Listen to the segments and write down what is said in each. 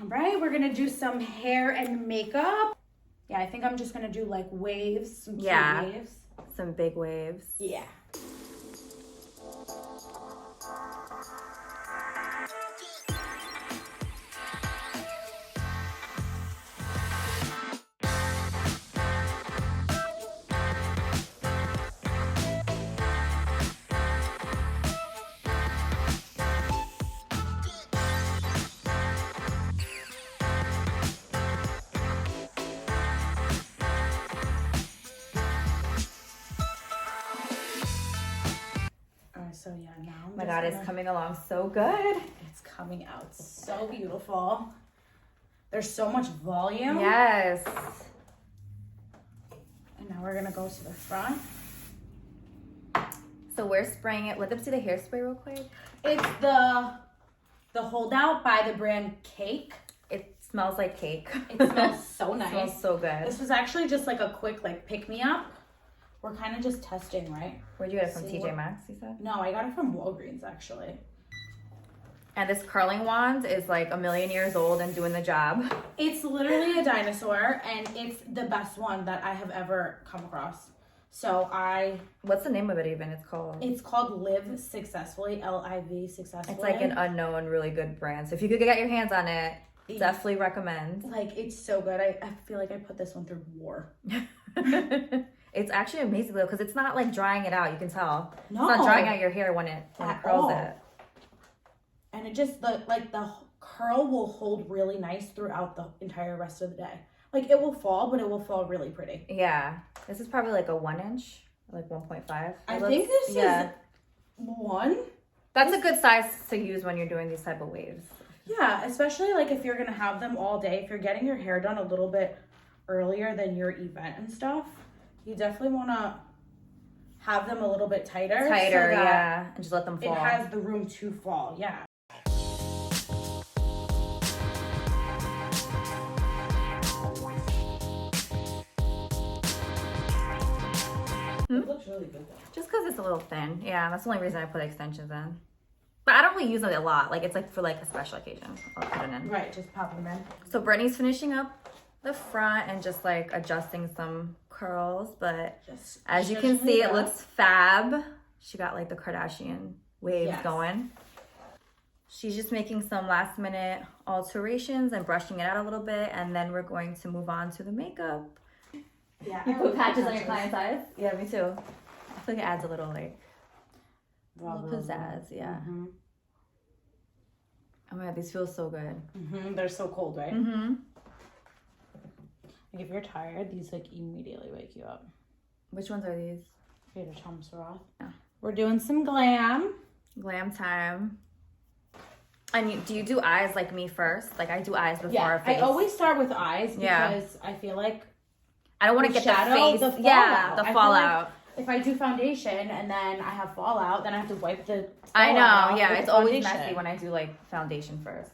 All right, we're gonna do some hair and makeup. Yeah, I think I'm just gonna do like waves, some cute waves. Some big waves. Yeah. So yeah, now my God, it's coming along so good. It's coming out so beautiful. There's so much volume. Yes. And now we're gonna go to the front. So we're spraying it. Let them see the hairspray real quick. It's the Holdout by the brand Cake. It smells like cake. It smells so nice. It smells so good. This was actually just like a quick like pick me up. We're kind of just testing, right? Where'd you get it from? TJ Maxx, you said? No, I got it from Walgreens, actually. And this curling wand is like 1,000,000 years old and doing the job. It's literally a dinosaur, and it's the best one that I have ever come across. So What's the name of it even? It's called Live Successfully, L-I-V Successfully. It's like an unknown, really good brand. So if you could get your hands on it, definitely recommend. Like, it's so good. I feel like I put this one through war. It's actually amazing though, because it's not like drying it out. You can tell. No. It's not drying out your hair when it curls it. And it just, the curl will hold really nice throughout the entire rest of the day. Like, it will fall, but it will fall really pretty. Yeah. This is probably like a 1 inch, like 1.5. I think this is 1. That's a good size to use when you're doing these type of waves. Yeah, especially like if you're going to have them all day. If you're getting your hair done a little bit earlier than your event and stuff, you definitely want to have them a little bit tighter. Tighter, so yeah. And just let them fall. It has the room to fall, yeah. It looks really good though. Just because it's a little thin. Yeah, that's the only reason I put extensions in. But I don't really use it a lot. Like, it's like for like a special occasion. I'll put it in. Right, just pop them in. So Brittany's finishing up the front and just like adjusting some curls. But just as you can see, it looks fab. She got like the Kardashian waves going. She's just making some last minute alterations and brushing it out a little bit. And then we're going to move on to the makeup. Yeah. You put patches on your client's eyes? Yeah, me too. I feel like it adds a little like little pizzazz, yeah. Mm-hmm. Oh my God, these feel so good. Mm-hmm. They're so cold, right? Mm-hmm. Like if you're tired, these like immediately wake you up. Which ones are these? Peter Thomas Roth. Yeah. We're doing some glam. Glam time. And do you do eyes like me first? Like I do eyes before our face. I always start with eyes because I feel like I don't want to get shadow, the face. The fallout. The fallout. If I do foundation and then I have fallout, then I have to wipe the I know, yeah. It's always messy when I do like foundation first.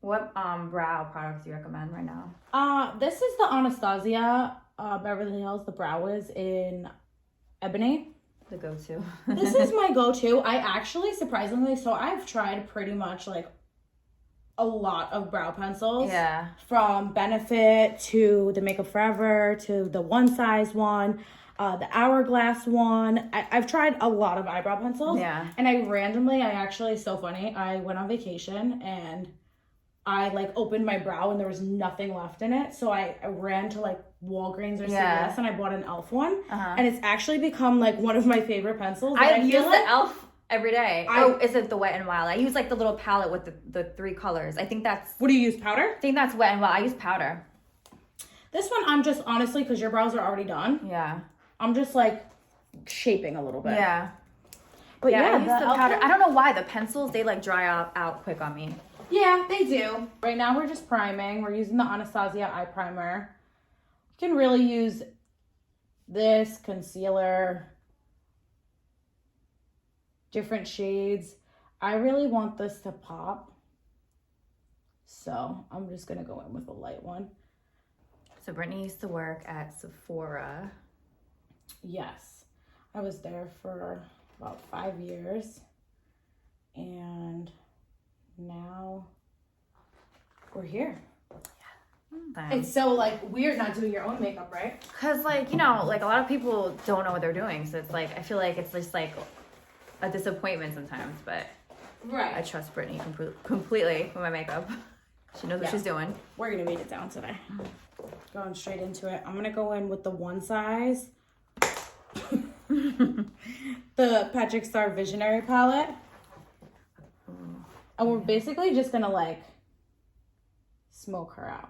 What brow products do you recommend right now? This is the Anastasia Beverly Hills. The brow is in Ebony. The go-to. This is my go-to. I actually, surprisingly, so I've tried pretty much like a lot of brow pencils. Yeah. From Benefit to the Makeup Forever to the One Size one, the Hourglass one. I've tried a lot of eyebrow pencils. Yeah. And it's so funny. I went on vacation and I like opened my brow and there was nothing left in it. So I ran to like Walgreens or CVS and I bought an e.l.f. one. And it's actually become like one of my favorite pencils. I use the e.l.f. every day. Or is it the Wet n Wild? I use like the little palette with the 3 colors. I think that's... What do you use, powder? I think that's Wet n Wild. I use powder. This one, I'm just honestly, because your brows are already done. Yeah. I'm just like shaping a little bit. Yeah. But I use the powder. I don't know why. The pencils, they like dry out quick on me. Yeah, they do. Right now we're just priming. We're using the Anastasia eye primer. You can really use this concealer, different shades. I really want this to pop, so I'm just gonna go in with a light one. So Brittany used to work at Sephora. Yes, I was there for about 5 years, and now we're here. Then. It's so like weird not doing your own makeup, right? Because like, you know, like a lot of people don't know what they're doing. So it's like, I feel like it's just like a disappointment sometimes, but right. I trust Brittany completely with my makeup. She knows what she's doing. We're going to beat it down today. Going straight into it. I'm going to go in with the one size. The Patrick Star Visionary palette. And we're basically just going to like smoke her out.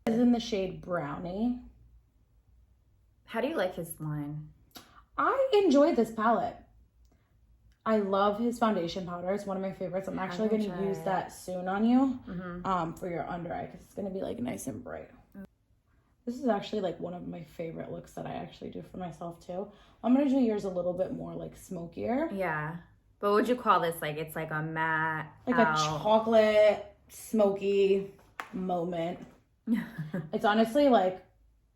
This is in the shade Brownie. How do you like his line? I enjoy this palette. I love his foundation powder. It's one of my favorites. I'm actually going to use that soon on you for your under eye because it's going to be like nice and bright. This is actually like one of my favorite looks that I actually do for myself too. I'm going to do yours a little bit more like smokier. Yeah. But what would you call this? Like it's like a matte. Like a chocolate smoky moment. It's honestly like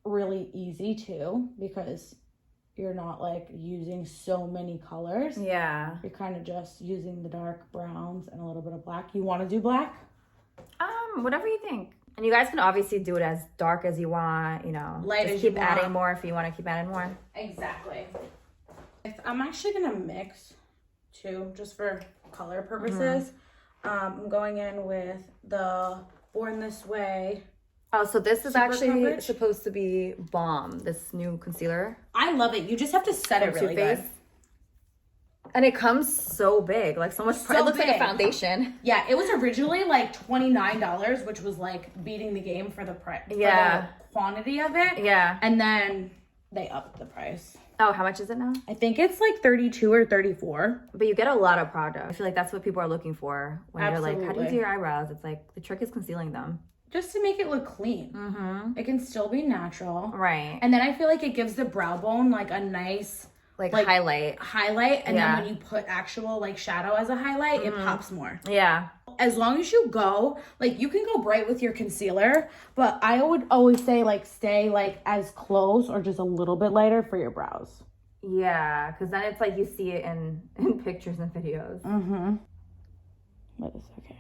really easy too because you're not like using so many colors. Yeah. You're kind of just using the dark browns and a little bit of black. You want to do black? Whatever you think. And you guys can obviously do it as dark as you want, you know. Light just as you keep want. adding more if you want to keep adding more. Exactly. I'm actually going to mix too, just for color purposes. I'm going in with the Born This Way. Oh, so this is Super actually coverage. supposed to be Balm, this new concealer. I love it. You just have to set it really good. And it comes so big, like so much. So it looks big. like a foundation. Yeah, it was originally like $29, which was like beating the game for the price. Yeah. For the quantity of it. Yeah. And then they upped the price. Oh, how much is it now? I think it's like 32 or 34. But you get a lot of product. I feel like that's what people are looking for when Absolutely. you're like, how do you do your eyebrows? It's like the trick is concealing them. Just to make it look clean. It can still be natural. Right. And then I feel like it gives the brow bone like a nice like highlight. And then when you put actual like shadow as a highlight, it pops more. Yeah. As long as you go, like you can go bright with your concealer, but I would always say like stay like as close or just a little bit lighter for your brows. Yeah, because then it's like you see it in pictures and videos. But it's okay.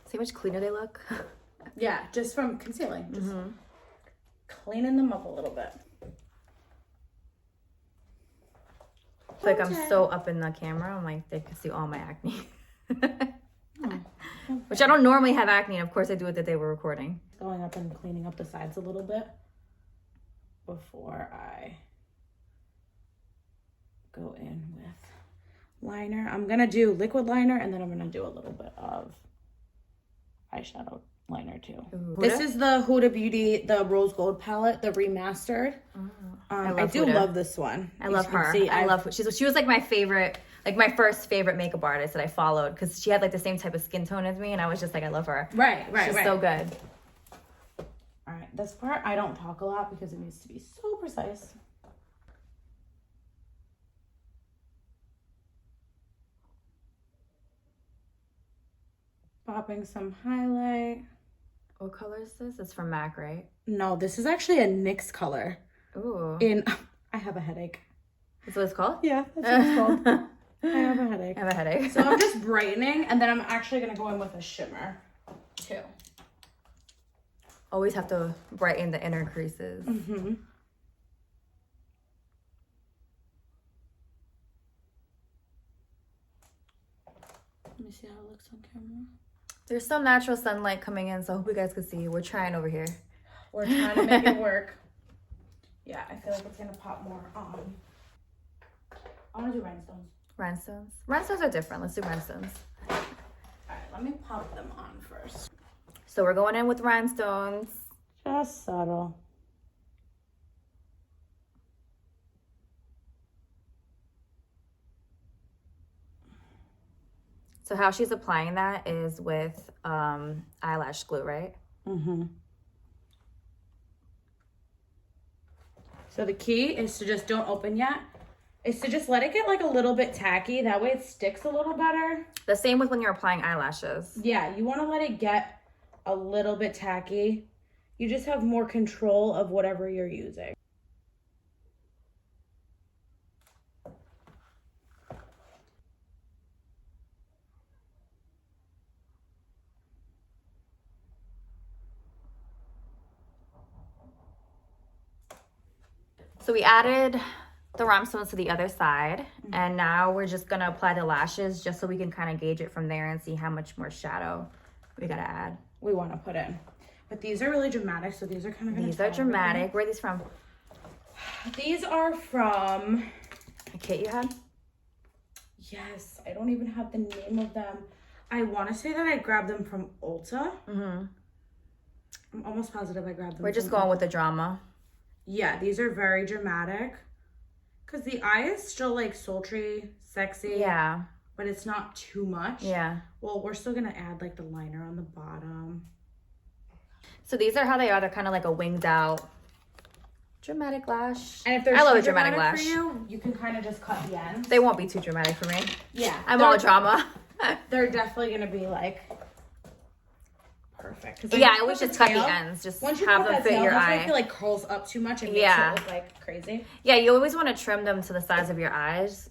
See how much cleaner they look? Yeah, just from concealing. Just cleaning them up a little bit. I feel like I'm so up in the camera. I'm like, they can see all my acne. Which I don't normally have acne. And of course, I do it the day we're recording. Going up and cleaning up the sides a little bit before I go in with liner. I'm going to do liquid liner and then I'm going to do a little bit of eyeshadow liner too. This is the Huda Beauty, the Rose Gold palette, the remastered. I do love this one. I love her. I love her. She was like my favorite, like my first favorite makeup artist that I followed because she had like the same type of skin tone as me and I was just like, I love her. Right. She's so good. All right, this part I don't talk a lot because it needs to be so precise. Popping some highlight. What color is this? It's from MAC, right? No, this is actually a NYX color. Ooh. I have a headache. That's what it's called? Yeah, that's what it's called. I have a headache. I have a headache. So I'm just brightening, and then I'm actually going to go in with a shimmer, too. Always have to brighten the inner creases. Let me see how it looks on camera. There's some natural sunlight coming in, so I hope you guys can see. We're trying over here. We're trying to make it work. Yeah, I feel like it's going to pop more on. I want to do rhinestones. Rhinestones? Rhinestones are different. Let's do rhinestones. All right, let me pop them on first. So we're going in with rhinestones. Just subtle. So how she's applying that is with eyelash glue, right? So the key is to just don't open yet. Is to just let it get like a little bit tacky. That way it sticks a little better. The same with when you're applying eyelashes. Yeah, you want to let it get a little bit tacky. You just have more control of whatever you're using. So we added the rhinestones to the other side, and now we're just gonna apply the lashes just so we can kind of gauge it from there and see how much more shadow we gotta add. We want to put in. But these are really dramatic, so these are kind of gonna These are dramatic. Where are these from? These are from A kit you had? Yes, I don't even have the name of them. I want to say that I grabbed them from Ulta. I'm almost positive I grabbed them. We're just going with the drama. Yeah, these are very dramatic. Because the eye is still like sultry, sexy. Yeah. But it's not too much. Yeah. Well, we're still going to add like the liner on the bottom. So these are how they are. They're kind of like a winged out dramatic lash. And if there's I love a dramatic lash. For you can kind of just cut the ends. They won't be too dramatic for me. Yeah. I'm all drama. They're definitely going to be like perfect. Yeah, I always just cut the ends. Just once you have them fit your eye. I feel like curls up too much and makes it look like crazy. Yeah, you always want to trim them to the size of your eyes.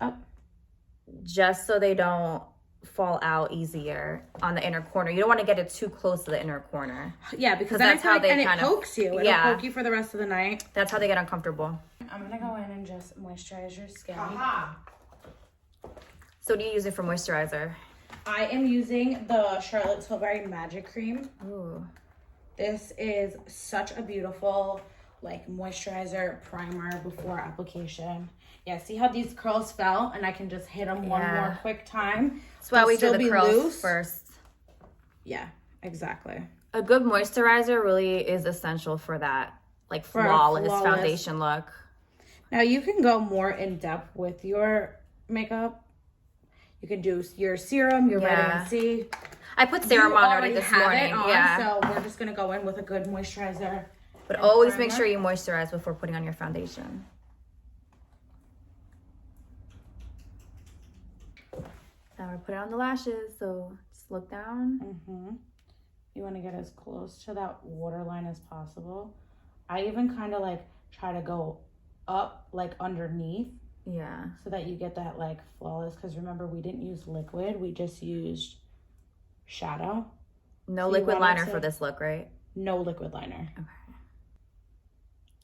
Just so they don't fall out easier on the inner corner. You don't want to get it too close to the inner corner. Yeah, because that's how they kind of pokes you. It'll poke you for the rest of the night. That's how they get uncomfortable. I'm gonna go in and just moisturize your skin. So what do you use it for moisturizer? I am using the Charlotte Tilbury Magic Cream. Ooh. This is such a beautiful like moisturizer primer before application. Yeah, see how these curls fell, and I can just hit them one more quick time. That's why we do the curls first. Yeah, exactly. A good moisturizer really is essential for that, like flawless foundation look. Now you can go more in depth with your makeup. You can do your serum, your vitamin C. I put serum on already this morning. So we're just gonna go in with a good moisturizer. But always make sure you moisturize before putting on your foundation. Now we're putting on the lashes, so just look down. You want to get as close to that waterline as possible. I even kind of like try to go up like underneath. Yeah. So that you get that like flawless, because remember we didn't use liquid, we just used shadow. No liquid liner for this look, right? No liquid liner. Okay.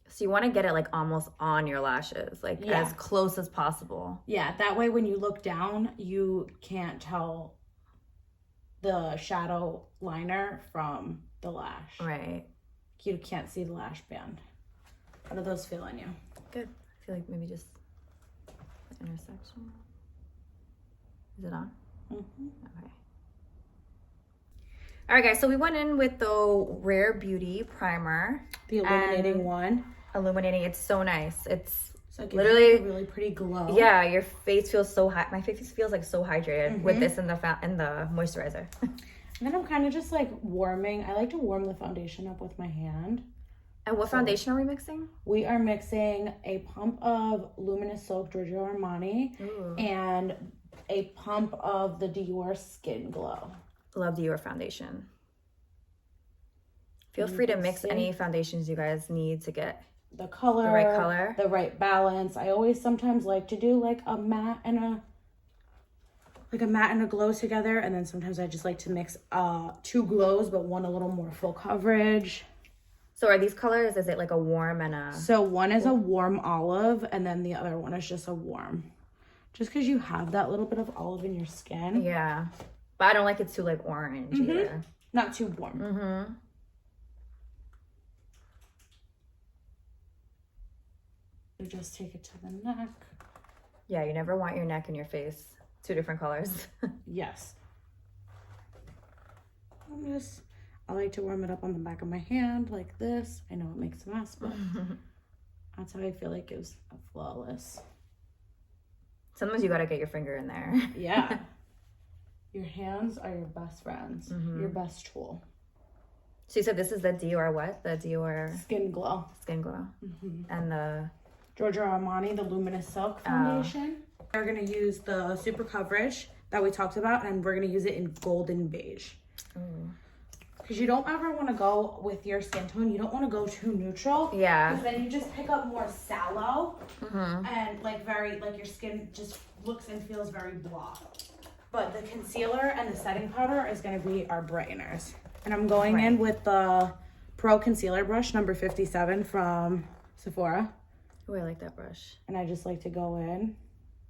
So you want to get it like almost on your lashes, like as close as possible. Yeah, that way when you look down, you can't tell the shadow liner from the lash. Right. You can't see the lash band. How do those feel on you? Good. I feel like maybe just the intersection. Is it on? Okay. All right, guys. So we went in with the Rare Beauty primer. The illuminating one. Illuminating. It's so nice. It's so literally a really pretty glow. Yeah, your face feels so high. My face feels like so hydrated with this in the moisturizer. And then I'm kind of just like warming. I like to warm the foundation up with my hand. And what foundation are we mixing? We are mixing a pump of Luminous Silk Giorgio Armani and a pump of the DIOR Skin Glow. Love DIOR foundation. Feel free to mix any foundations you guys need to get the color, the right balance. I always sometimes like to do like a matte and a glow together, and then sometimes I just like to mix two glows but one a little more full coverage. So are these colors, is it like a warm and a... So one is a warm olive, and then the other one is just a warm. Just because you have that little bit of olive in your skin. Yeah. But I don't like it too like orange either. Not too warm. You just take it to the neck. Yeah, you never want your neck and your face two different colors. Yes. I like to warm it up on the back of my hand like this. I know it makes a mess, but that's how I feel like it was flawless. Sometimes you gotta get your finger in there. Yeah. Your hands are your best friends. Your best tool. So you said this is the DIOR what? The DIOR... Skin Glow. Skin Glow. And the... Giorgio Armani, the Luminous Silk Foundation. We're going to use the Super Coverage that we talked about, and we're going to use it in Golden Beige. Because you don't ever want to go with your skin tone. You don't want to go too neutral. Yeah. Because then you just pick up more sallow. And like your skin just looks and feels very blah. But the concealer and the setting powder is going to be our brighteners. And I'm going in with the Pro Concealer Brush number 57 from Sephora. Oh, I like that brush. And I just like to go in.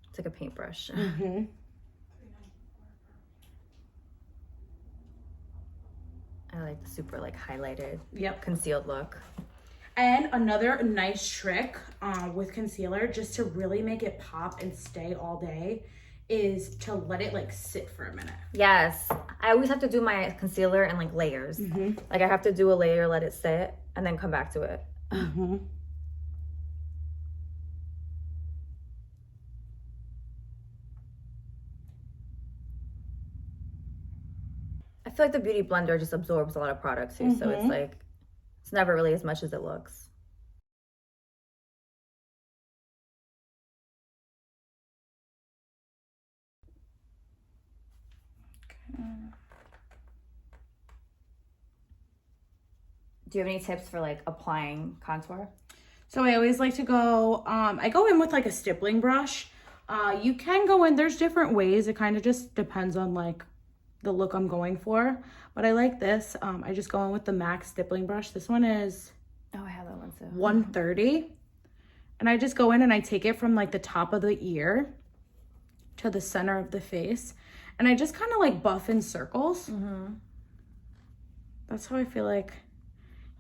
It's like a paintbrush. Mm-hmm. I like the super like highlighted, yep, concealed look. And another nice trick with concealer, just to really make it pop and stay all day, is to let it like sit for a minute. Yes, I always have to do my concealer in like layers. Mm-hmm. Like I have to do a layer, let it sit, and then come back to it. Mm-hmm. I feel like the Beauty Blender just absorbs a lot of product too, so it's like, it's never really as much as it looks. Okay. Do you have any tips for like applying contour? So I always like to go, I go in with like a stippling brush. You can go in, there's different ways. It kind of just depends on like the look I'm going for. But I like this. I just go in with the MAC stippling brush. This one is, oh, I have that one too. 130. And I just go in and I take it from like the top of the ear to the center of the face. And I just kind of like buff in circles. That's how I feel like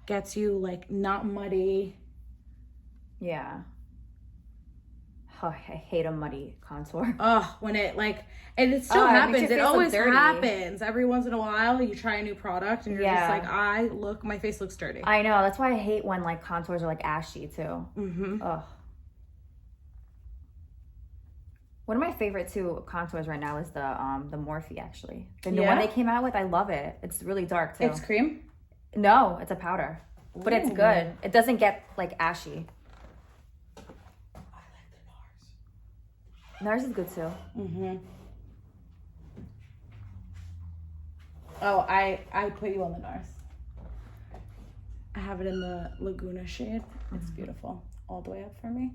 gets you like not muddy. Yeah. Oh, I hate a muddy contour. Oh, when it like, and it still happens. It always happens. Every once in a while, you try a new product and you're just like, my face looks dirty. I know. That's why I hate when like contours are like ashy too. Ugh. One of my favorite two contours right now is the Morphe actually. The new one they came out with, I love it. It's really dark too. It's cream? No, it's a powder. But it's good. It doesn't get like ashy. NARS is good too. Oh, I put you on the NARS. I have it in the Laguna shade. It's beautiful. All the way up for me.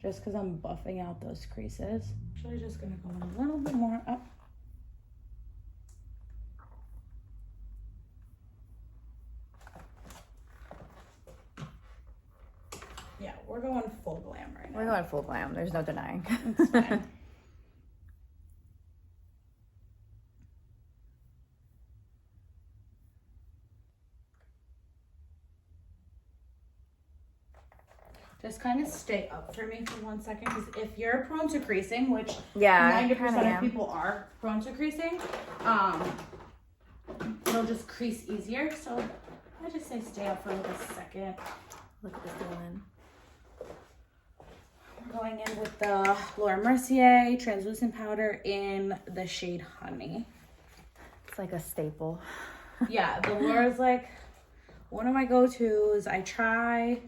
Just because I'm buffing out those creases. Actually just gonna go a little bit more up. Yeah, we're going full glam right now. We're going full glam. There's no denying. It's fine. Just kind of stay up for me for 1 second, because if you're prone to creasing, which 90% of people are prone to creasing, it'll just crease easier. So I just say stay up for like a second. Look at this one. We're going in with the Laura Mercier translucent powder in the shade Honey. It's like a staple. Yeah, the Laura's like one of my go-tos. I try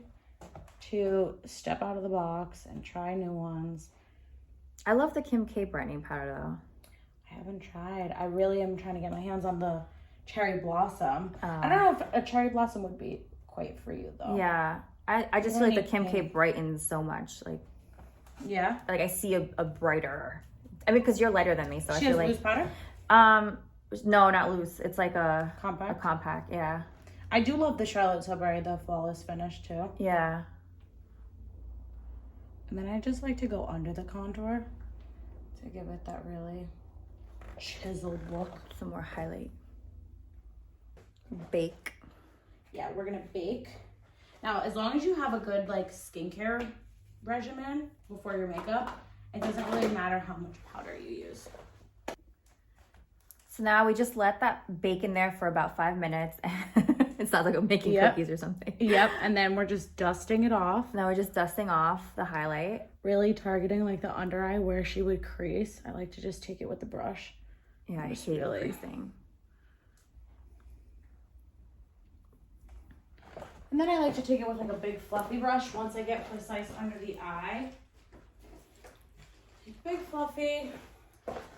to step out of the box and try new ones. I love the Kim K brightening powder though. I haven't tried. I really am trying to get my hands on the Cherry Blossom. I don't know if a Cherry Blossom would be quite for you though. Yeah, I just feel like the Kim K brightens so much. Like, yeah, like I see a brighter. I mean, because you're lighter than me, so I feel like loose powder. No, not loose. It's like a compact. A compact, yeah. I do love the Charlotte Tilbury, the Flawless Finish too. Yeah. And then I just like to go under the contour to give it that really chiseled look. Some more highlight. Bake. Yeah, we're gonna bake. Now, as long as you have a good like skincare regimen before your makeup, it doesn't really matter how much powder you use. So now we just let that bake in there for about 5 minutes. It sounds like I'm making cookies or something. Yep, and then we're just dusting it off. Now we're just dusting off the highlight. Really targeting like the under eye where she would crease. I like to just take it with the brush. Yeah, I hate creasing. And then I like to take it with like a big fluffy brush once I get precise under the eye. Big fluffy.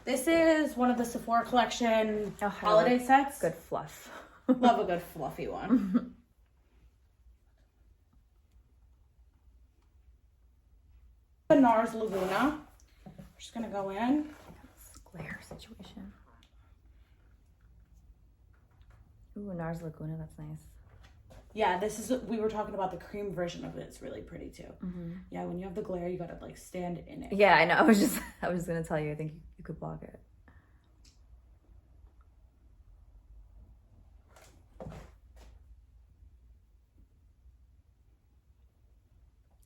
This is one of the Sephora collection holiday sets. Good fluff. Love a good fluffy one. The NARS Laguna. We're just gonna go in. Glare situation. Ooh, NARS Laguna, that's nice. Yeah, this is, we were talking about the cream version of it. It's really pretty too. Yeah, when you have the glare, you gotta like stand in it. Yeah, I know. I was just gonna tell you, I think you could block it.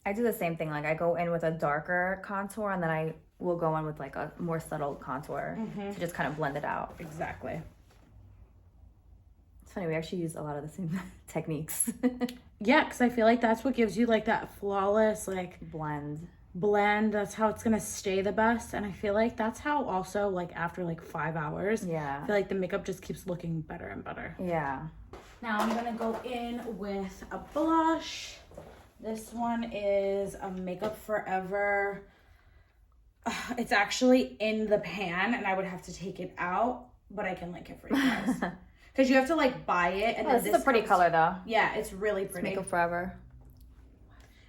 I do the same thing. Like I go in with a darker contour and then I will go in with like a more subtle contour to just kind of blend it out. Exactly. It's funny, we actually use a lot of the same techniques. Yeah, because I feel like that's what gives you like that flawless like blend. That's how it's gonna stay the best. And I feel like that's how also like after like 5 hours, I feel like the makeup just keeps looking better and better. Yeah. Now I'm gonna go in with a blush. This one is a Makeup Forever. It's actually in the pan and I would have to take it out, but I can link it for you guys. Because you have to like buy it. And this is a pretty color though. Yeah, it's really pretty. Makeup Forever.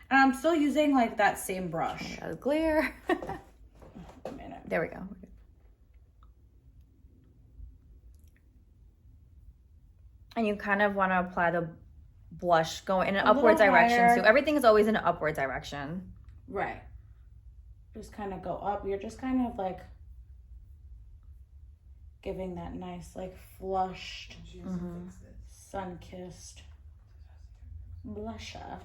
And I'm still using like that same brush. Oh, glare. A minute. There we go. And you kind of want to apply the blush going in an upward direction too. Everything is always in an upward direction. Right. Just kind of go up. You're just kind of like giving that nice like flushed, sun-kissed blusher.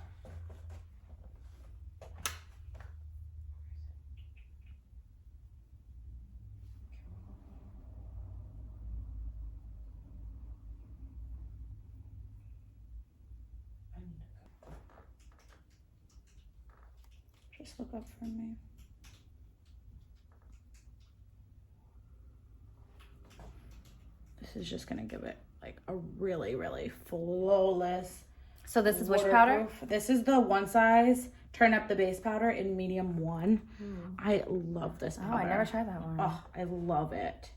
Just look up for me. This is just gonna give it like a really, really flawless. So this is which powder? This is the One Size Turn Up the Base powder in medium 1. I love this powder. Oh, I never tried that one. Oh, I love it.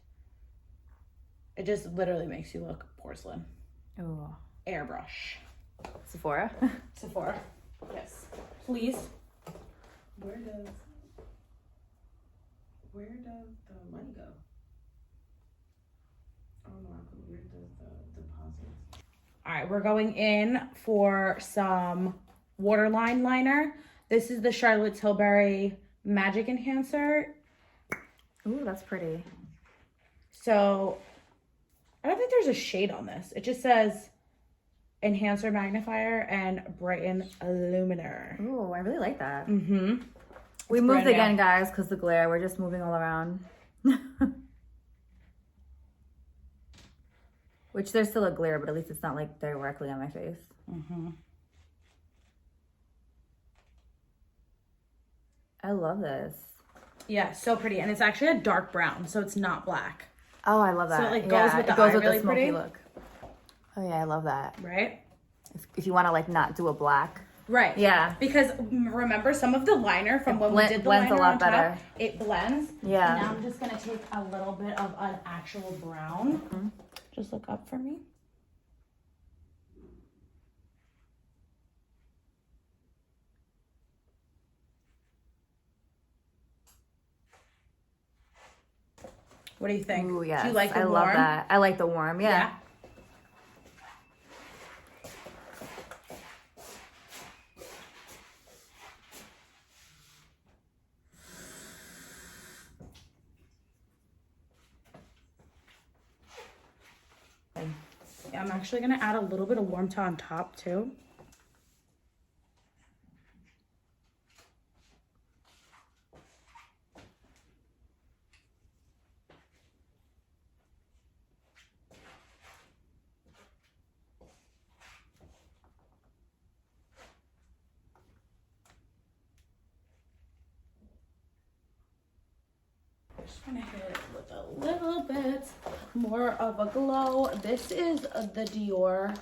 It just literally makes you look porcelain. Oh. Airbrush. Sephora. Sephora. Yes. Please. Where does the money go? Oh no, where does the deposits? All right, we're going in for some waterline liner. This is the Charlotte Tilbury Magic Enhancer. Ooh, that's pretty. So I don't think there's a shade on this. It just says Enhancer Magnifier and Brighten Illuminer. Ooh, I really like that. We moved again, guys, because the glare. We're just moving all around. Which there's still a glare, but at least it's not like directly on my face. I love this. Yeah, so pretty. And it's actually a dark brown, so it's not black. Oh, I love that. So it like goes with the eye really smoky pretty. Look. Oh yeah, I love that. Right? If you want to like not do a black. Right. Yeah. Because remember some of the liner from when we did the blends liner a lot on better. top, it blends. Yeah. And now I'm just going to take a little bit of an actual brown. Just look up for me. What do you think? Ooh, yes. Do you like the warm? love that. I like the warm, yeah. I'm actually going to add a little bit of warm to on top too. Just gonna hit it with a little bit more of a glow. This is the Dior.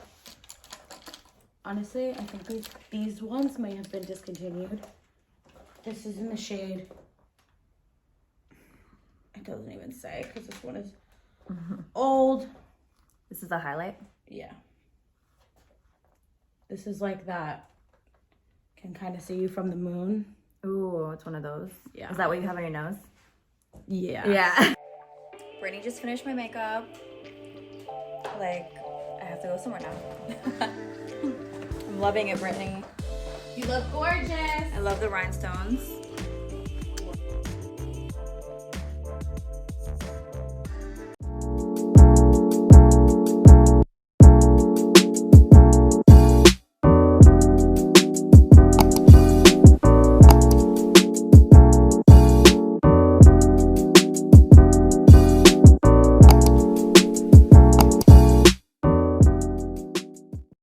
Honestly, I think these ones may have been discontinued. This is in the shade. It doesn't even say because this one is old. This is the highlight? Yeah. This is like that. Can kind of see you from the moon. Ooh, it's one of those. Yeah. Is that what you have on your nose? Yeah. Yeah. Brittany just finished my makeup like a have to go somewhere now. I'm loving it, Brittany. You look gorgeous. I love the rhinestones.